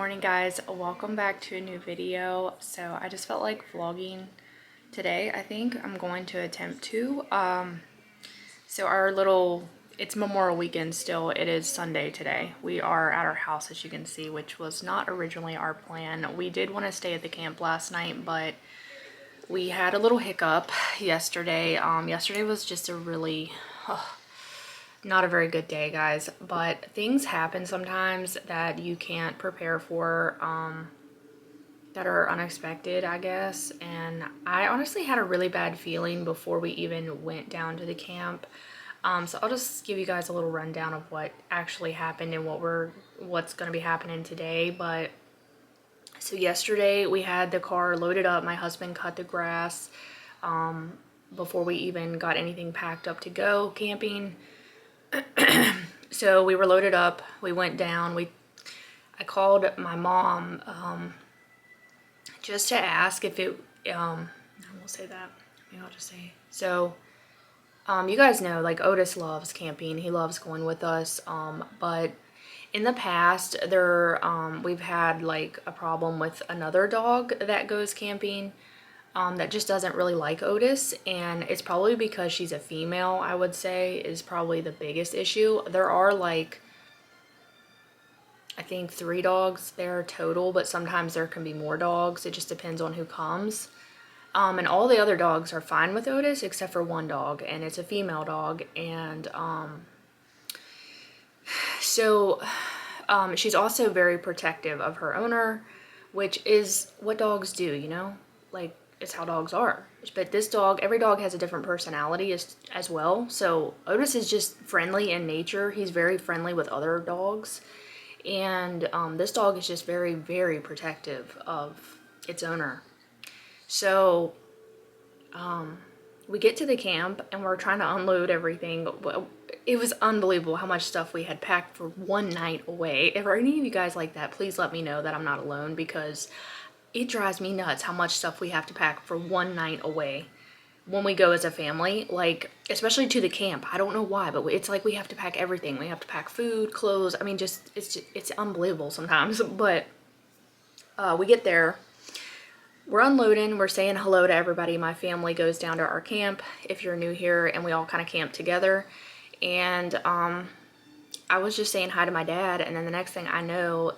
morning guys, welcome back to a new video. So I just felt like vlogging today. I think I'm going to attempt to. It's Memorial Weekend still. It is Sunday today. We are at our house, as you can see, which was not originally our plan. We did want to stay at the camp last night, but we had a little hiccup yesterday. Yesterday was just a really not a very good day, guys, but things happen sometimes that you can't prepare for, that are unexpected, I guess. And I honestly had a really bad feeling before we even went down to the camp. So I'll just give you guys a little rundown of what actually happened and what's going to be happening today. But so yesterday we had the car loaded up. My husband cut the grass before we even got anything packed up to go camping. So we were loaded up, we went down, I called my mom just to ask if it, I won't say that, maybe I'll just say, so you guys know, like, Otis loves camping, he loves going with us, but in the past we've had like a problem with another dog that goes camping that just doesn't really like Otis, and it's probably because she's a female, I would say, is probably the biggest issue. There are, like, I think 3 dogs there total, but sometimes there can be more dogs. It just depends on who comes. And all the other dogs are fine with Otis except for one dog, and it's a female dog. And she's also very protective of her owner, which is what dogs do, you know? Like, it's how dogs are. But this dog, every dog has a different personality as well. So Otis is just friendly in nature. He's very friendly with other dogs. And this dog is just very, very protective of its owner. So we get to the camp and we're trying to unload everything. It was unbelievable how much stuff we had packed for one night away. If any of you guys like that, please let me know that I'm not alone, because it drives me nuts how much stuff we have to pack for one night away when we go as a family, like, especially to the camp. I don't know why, but it's like we have to pack everything. We have to pack food, clothes. I mean, it's unbelievable sometimes. But we get there, we're unloading, we're saying hello to everybody. My family goes down to our camp, if you're new here, and we all kind of camp together. And I was just saying hi to my dad, and then the next thing I know,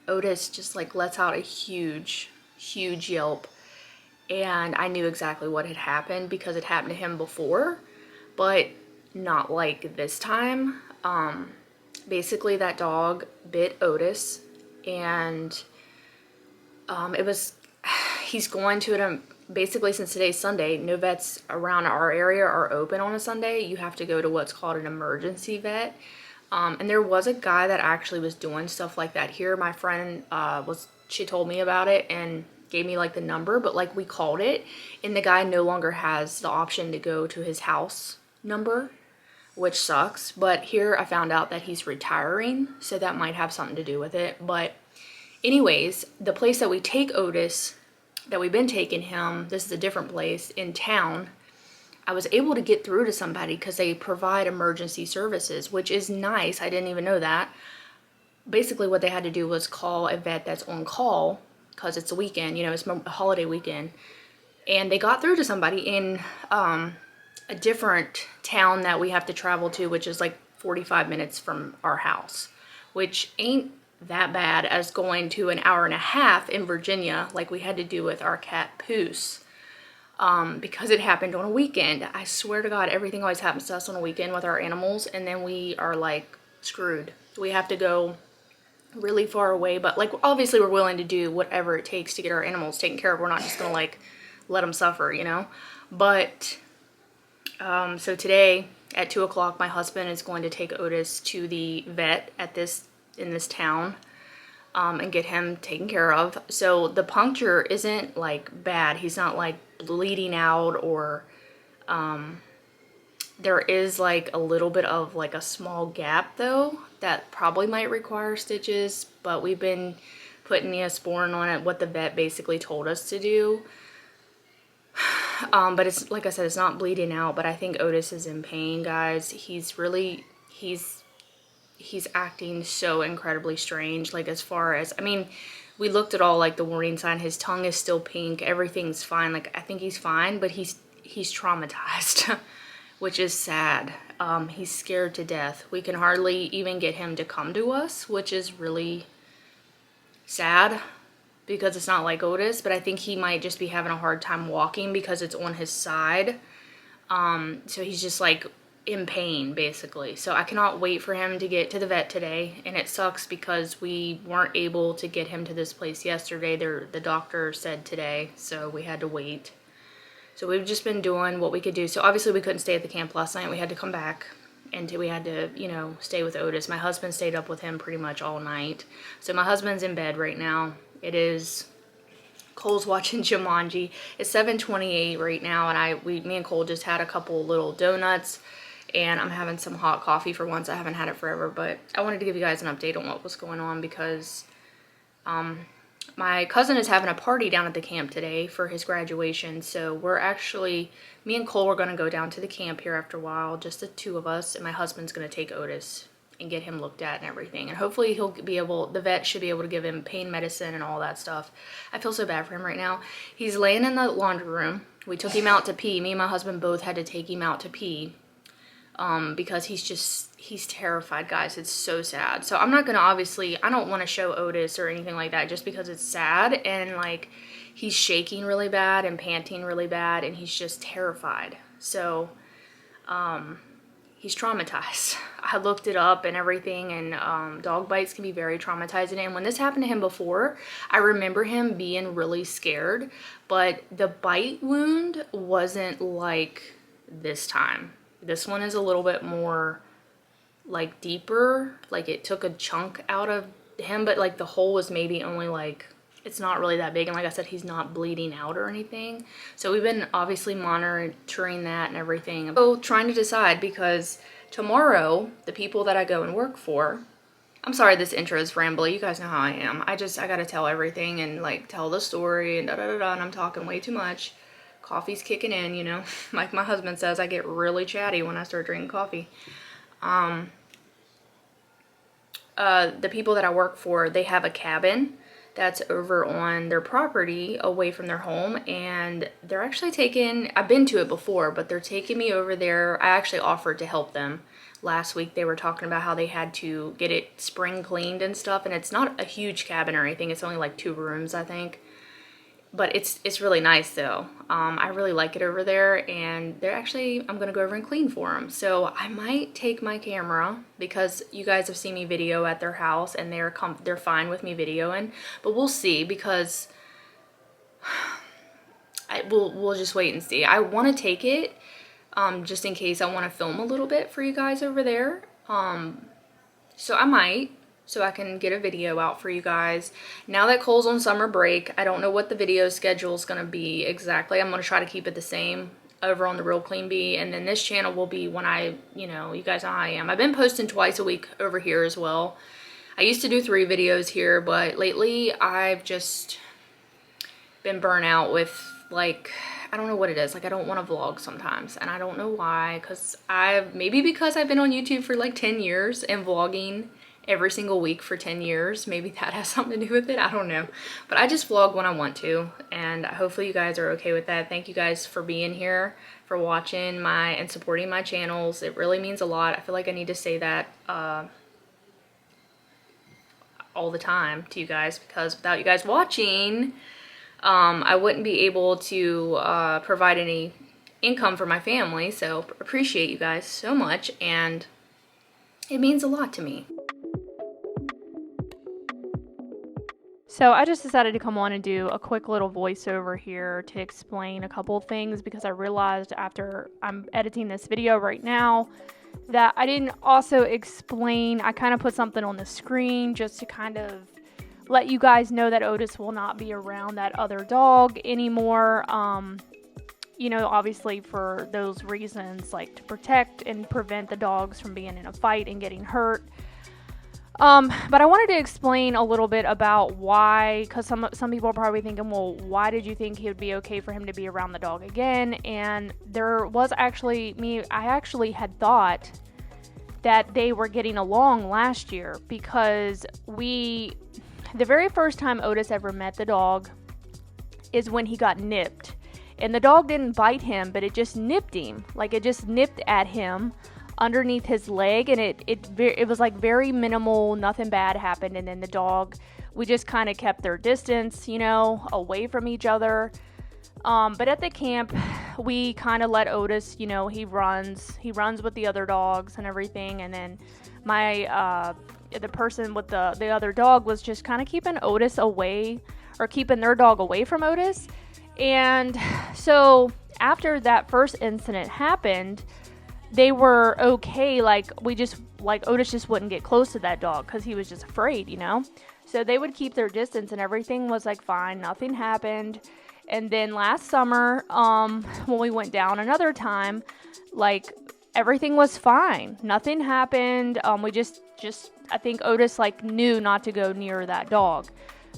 Otis just like lets out a huge yelp, and I knew exactly what had happened because it happened to him before, but not like this time. Basically that dog bit Otis, and he's going to it. Basically, since today's Sunday, no vets around our area are open on a Sunday. You have to go to what's called an emergency vet. And there was a guy that actually was doing stuff like that here. My friend, she told me about it and gave me like the number, but like we called it, and the guy no longer has the option to go to his house number, which sucks. But here I found out that he's retiring, so that might have something to do with it. But anyways, the place that we take Otis, that we've been taking him, this is a different place in town. I was able to get through to somebody because they provide emergency services, which is nice. I didn't even know that. Basically what they had to do was call a vet that's on call, because it's a weekend, you know, it's a holiday weekend. And they got through to somebody in a different town that we have to travel to, which is like 45 minutes from our house, which ain't that bad as going to an hour and a half in Virginia, like we had to do with our cat Poos. Because it happened on a weekend. I swear to God, everything always happens to us on a weekend with our animals, and then we are like screwed. We have to go really far away, but like obviously we're willing to do whatever it takes to get our animals taken care of. We're not just gonna like let them suffer, you know. But so today at 2 o'clock, my husband is going to take Otis to the vet in this town. And get him taken care of. So the puncture isn't like bad. He's not like bleeding out, or there is like a little bit of like a small gap though that probably might require stitches, but we've been putting Neosporin on it, what the vet basically told us to do. But it's, like I said, it's not bleeding out, but I think Otis is in pain, guys. He's he's acting so incredibly strange. Like, as far as, I mean, we looked at all like the warning sign. His tongue is still pink. Everything's fine. Like, I think he's fine, but he's traumatized, which is sad. He's scared to death. We can hardly even get him to come to us, which is really sad because it's not like Otis, but I think he might just be having a hard time walking because it's on his side. So he's just like in pain basically. So I cannot wait for him to get to the vet today, and it sucks because we weren't able to get him to this place yesterday. The doctor said today, so we had to wait. So we've just been doing what we could do. So obviously we couldn't stay at the camp last night. We had to come back and we had to, you know, stay with Otis. My husband stayed up with him pretty much all night. So my husband's in bed right now. It is, Cole's watching Jumanji. It's 7:28 right now, and me and Cole just had a couple little donuts, and I'm having some hot coffee for once. I haven't had it forever, but I wanted to give you guys an update on what was going on because my cousin is having a party down at the camp today for his graduation. So we're actually, me and Cole are going to go down to the camp here after a while, just the two of us, and my husband's going to take Otis and get him looked at and everything. And hopefully he'll be able, the vet should be able to give him pain medicine and all that stuff. I feel so bad for him right now. He's laying in the laundry room. We took him out to pee. Me and my husband both had to take him out to pee. Because he's terrified, guys. It's so sad. So I'm not gonna, obviously, I don't want to show Otis or anything like that just because it's sad, and like he's shaking really bad and panting really bad, and he's just terrified. So he's traumatized. I looked it up and everything, and dog bites can be very traumatizing. And when this happened to him before, I remember him being really scared, but the bite wound wasn't like this time. This one is a little bit more like deeper, like it took a chunk out of him, but like the hole was maybe only like, it's not really that big, and like I said, he's not bleeding out or anything. So we've been obviously monitoring that and everything. So trying to decide, because tomorrow the people that I go and work for, I'm sorry this intro is rambly, you guys know how I am. I gotta tell everything and like tell the story and da-da-da-da, and I'm talking way too much. Coffee's kicking in, you know. Like my husband says, I get really chatty when I start drinking coffee. The people that I work for, they have a cabin that's over on their property away from their home, and they're actually taking, I've been to it before, but they're taking me over there. I actually offered to help them. Last week they were talking about how they had to get it spring cleaned and stuff, and it's not a huge cabin or anything. It's only like 2 rooms, I think. But it's really nice though. I really like it over there, and they're actually, I'm gonna go over and clean for them. So I might take my camera, because you guys have seen me video at their house and they're fine with me videoing. But we'll see, because we'll just wait and see. I want to take it just in case I want to film a little bit for you guys over there. So I might. So I can get a video out for you guys. Now that Cole's on summer break, I don't know what the video schedule is going to be exactly. I'm going to try to keep it the same over on the Real Clean Bee, and then this channel will be when I, you know, you guys know how I am. I've been posting twice a week over here as well. I used to do 3 videos here, but lately I've just been burnt out with, like, I don't know what it is. Like, I don't want to vlog sometimes, and I don't know why, because maybe because I've been on YouTube for like 10 years and vlogging every single week for 10 years. Maybe that has something to do with it. I don't know. But I just vlog when I want to, and hopefully you guys are okay with that. Thank you guys for being here, for watching and supporting my channels. It really means a lot. I feel like I need to say that all the time to you guys, because without you guys watching, I wouldn't be able to provide any income for my family. So appreciate you guys so much, and it means a lot to me. So I just decided to come on and do a quick little voiceover here to explain a couple of things, because I realized after I'm editing this video right now that I didn't also explain. I kind of put something on the screen just to kind of let you guys know that Otis will not be around that other dog anymore. You know, obviously for those reasons, like to protect and prevent the dogs from being in a fight and getting hurt. But I wanted to explain a little bit about why, because some people are probably thinking, well, why did you think it would be okay for him to be around the dog again? And there was actually I actually had thought that they were getting along last year, because the very first time Otis ever met the dog is when he got nipped. And the dog didn't bite him, but it just nipped him. Like, it just nipped at him underneath his leg, and it was like very minimal, nothing bad happened. And then the dog, we just kind of kept their distance, you know, away from each other. But at the camp, we kind of let Otis, you know, he runs with the other dogs and everything. And then the person with the other dog was just kind of keeping Otis away, or keeping their dog away from Otis. And so after that first incident happened, they were okay. Like, Otis just wouldn't get close to that dog because he was just afraid, you know? So they would keep their distance, and everything was like fine. Nothing happened. And then last summer, when we went down another time, like, everything was fine. Nothing happened. We just I think Otis like knew not to go near that dog.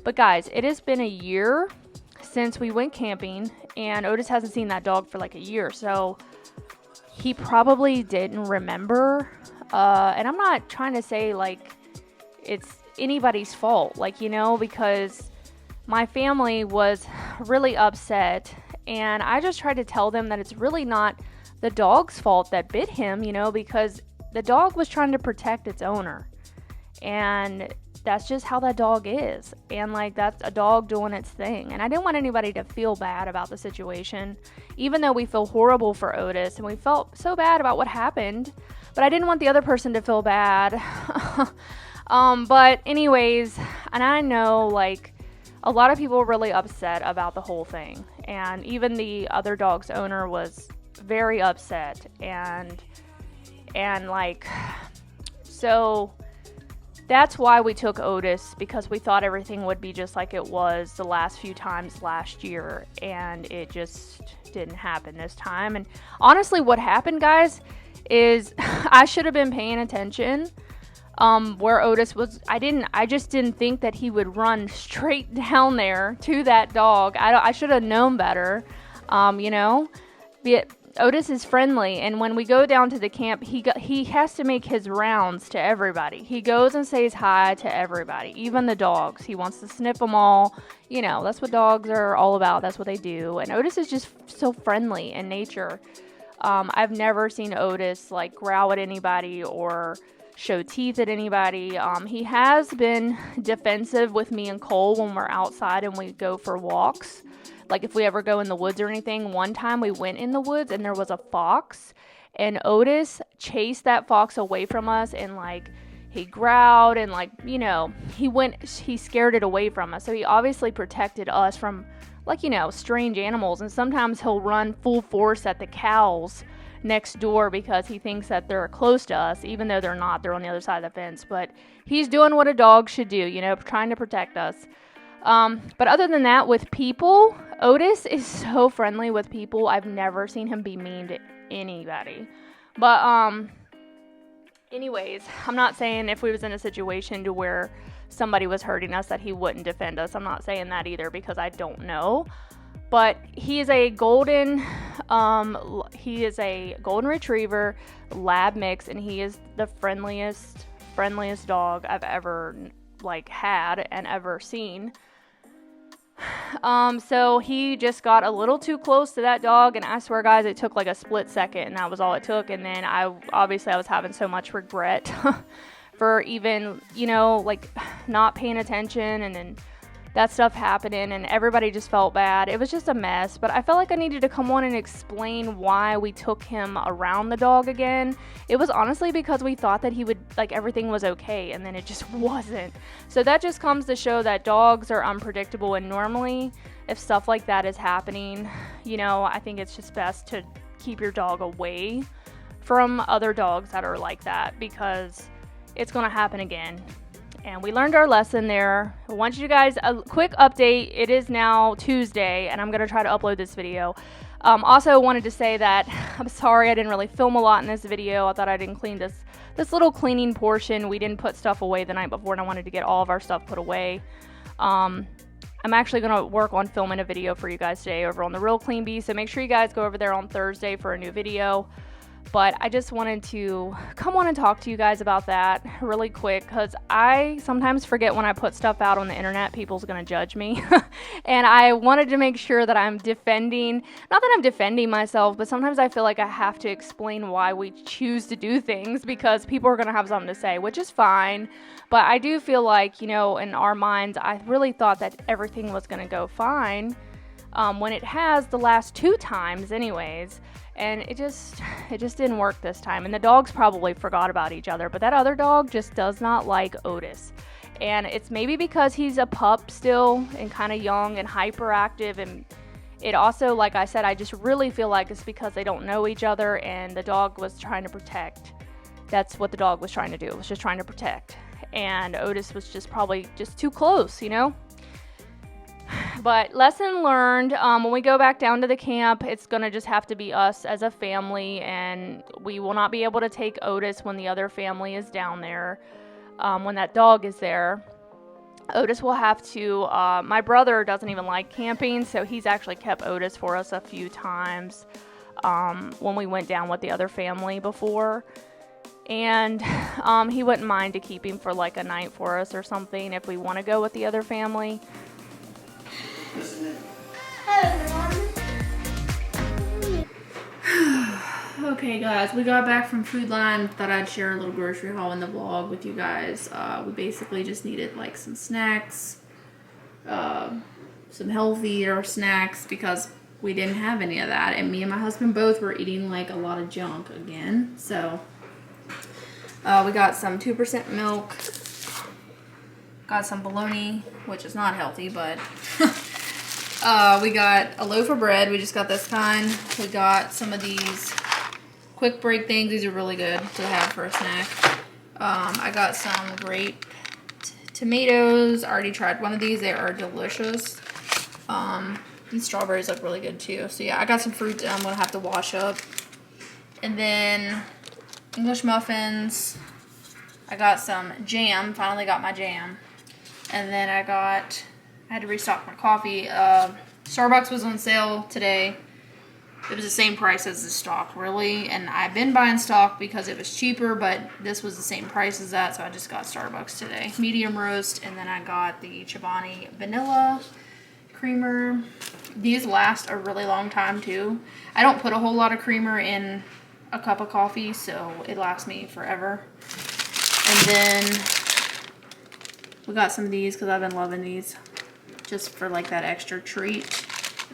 But guys, it has been a year since we went camping, and Otis hasn't seen that dog for like a year, so he probably didn't remember. And I'm not trying to say like it's anybody's fault, like, you know, because my family was really upset, and I just tried to tell them that it's really not the dog's fault that bit him, you know, because the dog was trying to protect its owner, and that's just how that dog is. And like, that's a dog doing its thing. And I didn't want anybody to feel bad about the situation, even though we feel horrible for Otis and we felt so bad about what happened, but I didn't want the other person to feel bad. But anyways, and I know like a lot of people were really upset about the whole thing, and even the other dog's owner was very upset, and like, so that's why we took Otis, because we thought everything would be just like it was the last few times last year, and it just didn't happen this time. And honestly, what happened, guys, is I should have been paying attention where Otis was. I just didn't think that he would run straight down there to that dog. I should have known better, you know. Otis is friendly, and when we go down to the camp, he has to make his rounds to everybody. He goes and says hi to everybody, even the dogs. He wants to sniff them all. You know, that's what dogs are all about. That's what they do. And Otis is just so friendly in nature. I've never seen Otis like growl at anybody or show teeth at anybody. He has been defensive with me and Cole when we're outside and we go for walks. Like, if we ever go in the woods or anything. One time we went in the woods and there was a fox, and Otis chased that fox away from us, and like, he growled, and like, you know, he scared it away from us. So he obviously protected us from, like, you know, strange animals. And sometimes he'll run full force at the cows next door because he thinks that they're close to us, even though they're not. They're on the other side of the fence. But he's doing what a dog should do, you know, trying to protect us. But other than that, with people, Otis is so friendly with people. I've never seen him be mean to anybody. But, anyways, I'm not saying if we was in a situation to where somebody was hurting us that he wouldn't defend us. I'm not saying that either, because I don't know. But he is a golden retriever lab mix, and he is the friendliest dog I've ever like had and ever seen. So he just got a little too close to that dog, and I swear, guys, it took like a split second, and that was all it took. And then I was having so much regret for even, you know, like, not paying attention, and then that stuff happening, and everybody just felt bad. It was just a mess, but I felt like I needed to come on and explain why we took him around the dog again. It was honestly because we thought that he would, like, everything was okay, and then it just wasn't. So that just comes to show that dogs are unpredictable, and normally if stuff like that is happening, you know, I think it's just best to keep your dog away from other dogs that are like that, because it's going to happen again. And we learned our lesson there. I want you guys, a quick update. It is now Tuesday, and I'm going to try to upload this video. Also wanted to say that I'm sorry I didn't really film a lot in this video. I thought I'd include this little cleaning portion. We didn't put stuff away the night before, and I wanted to get all of our stuff put away. I'm actually going to work on filming a video for you guys today over on The Real Clean Bee, so make sure you guys go over there on Thursday for a new video. But I just wanted to come on and talk to you guys about that really quick, because I sometimes forget when I put stuff out on the internet, people's going to judge me. And I wanted to make sure that I'm defending, not that I'm defending myself, but sometimes I feel like I have to explain why we choose to do things, because people are going to have something to say, which is fine. But I do feel like, you know, in our minds, I really thought that everything was going to go fine, when it has the last 2 times anyways. And it just didn't work this time. And the dogs probably forgot about each other. But that other dog just does not like Otis. And it's maybe because he's a pup still and kind of young and hyperactive. And it also, like I said, I just really feel like it's because they don't know each other and the dog was trying to protect. That's what the dog was trying to do. It was just trying to protect. And Otis was just probably just too close, you know? But lesson learned, when we go back down to the camp, it's going to just have to be us as a family, and we will not be able to take Otis when the other family is down there, when that dog is there. Otis will have to, my brother doesn't even like camping, so he's actually kept Otis for us a few times when we went down with the other family before. And he wouldn't mind to keep him for like a night for us or something if we want to go with the other family. Okay guys, we got back from Food Line. Thought I'd share a little grocery haul in the vlog with you guys. We basically just needed like some snacks, some healthier snacks, because we didn't have any of that, and me and my husband both were eating like a lot of junk again. So we got some 2% milk, got some bologna, which is not healthy, but we got a loaf of bread. We just got this kind. We got some of these quick break things. These are really good to have for a snack. I got some grape tomatoes. I already tried one of these. They are delicious. These strawberries look really good too. So yeah, I got some fruit that I'm going to have to wash up. And then English muffins. I got some jam. Finally got my jam. And then I had to restock my coffee. Starbucks was on sale today. It was the same price as the stock, really. And I've been buying stock because it was cheaper, but this was the same price as that, so I just got Starbucks today. Medium roast, and then I got the Chobani vanilla creamer. These last a really long time, too. I don't put a whole lot of creamer in a cup of coffee, so it lasts me forever. And then we got some of these because I've been loving these, just for like that extra treat.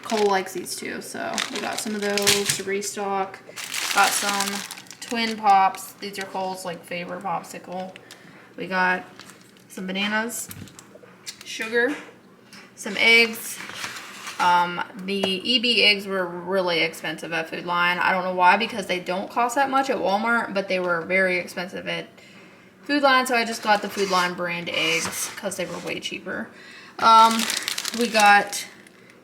Cole likes these too, so we got some of those to restock. Got some twin pops. These are Cole's like favorite popsicle. We got some bananas, sugar, some eggs. The EB eggs were really expensive at Food Line. I don't know why, because they don't cost that much at Walmart, but they were very expensive at Food Line, so I just got the Food Line brand eggs because they were way cheaper. We got,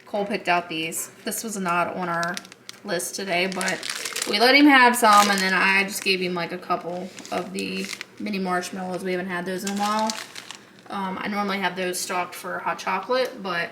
Cole picked out these. This was not on our list today, but we let him have some, and then I just gave him like a couple of the mini marshmallows. We haven't had those in a while. I normally have those stocked for hot chocolate, but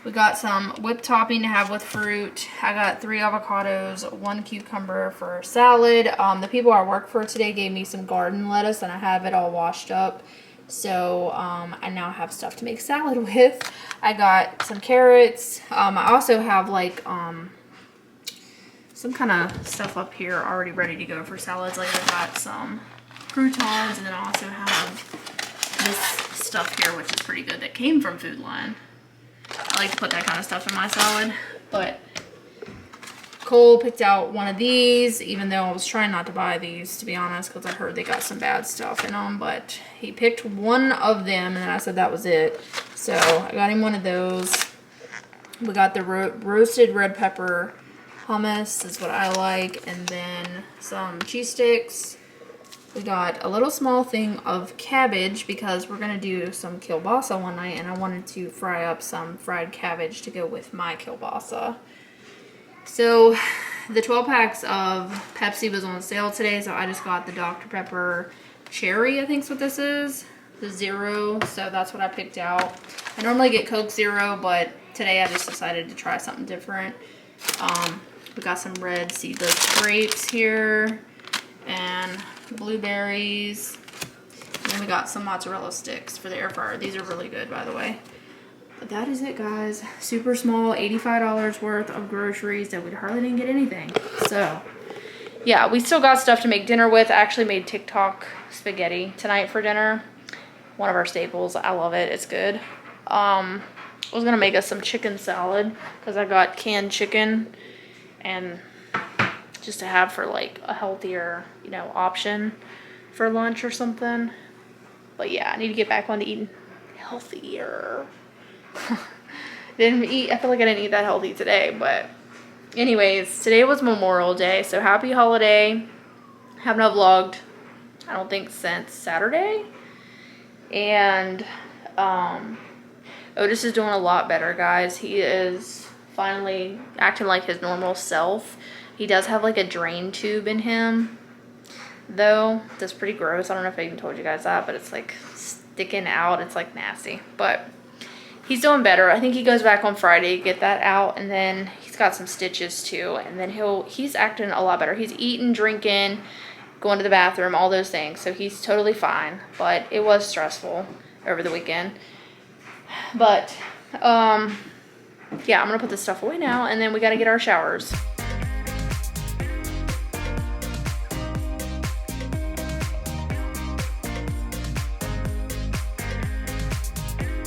we got some whipped topping to have with fruit. I got 3 avocados, 1 cucumber for salad. The people I work for today gave me some garden lettuce, and I have it all washed up. So I now have stuff to make salad with. I got some carrots. I also have like some kind of stuff up here already ready to go for salads. Like I got some croutons, and then I also have this stuff here, which is pretty good, that came from Food Line. I like to put that kind of stuff in my salad. But Cole picked out one of these, even though I was trying not to buy these, to be honest, because I heard they got some bad stuff in them. But he picked one of them, and then I said that was it. So I got him one of those. We got the roasted red pepper hummus, is what I like, and then some cheese sticks. We got a little small thing of cabbage because we're going to do some kielbasa one night, and I wanted to fry up some fried cabbage to go with my kielbasa. So the 12 packs of Pepsi was on sale today, so I just got the Dr. Pepper Cherry, I think is what this is, the Zero, so that's what I picked out. I normally get Coke Zero, but today I just decided to try something different. We got some red seedless grapes here and blueberries. And then we got some mozzarella sticks for the air fryer. These are really good, by the way. But that is it, guys. Super small, $85 worth of groceries that we hardly didn't get anything. So, yeah, we still got stuff to make dinner with. I actually made TikTok spaghetti tonight for dinner. One of our staples. I love it. It's good. I was going to make us some chicken salad because I got canned chicken and just to have for like a healthier, you know, option for lunch or something. But yeah, I need to get back on to eating healthier. Didn't eat, I feel like I didn't eat that healthy today, but anyways, today was Memorial Day, so happy holiday. Have not vlogged, I don't think, since Saturday. And Otis is doing a lot better, guys. He is finally acting like his normal self. He does have like a drain tube in him, though. That's pretty gross. I don't know if I even told you guys that, but it's like sticking out. It's like nasty, but he's doing better. I think he goes back on Friday to get that out, and then he's got some stitches too, and then he's acting a lot better. He's eating, drinking, going to the bathroom, all those things. So he's totally fine, but it was stressful over the weekend. But yeah, I'm gonna put this stuff away now, and then we gotta get our showers.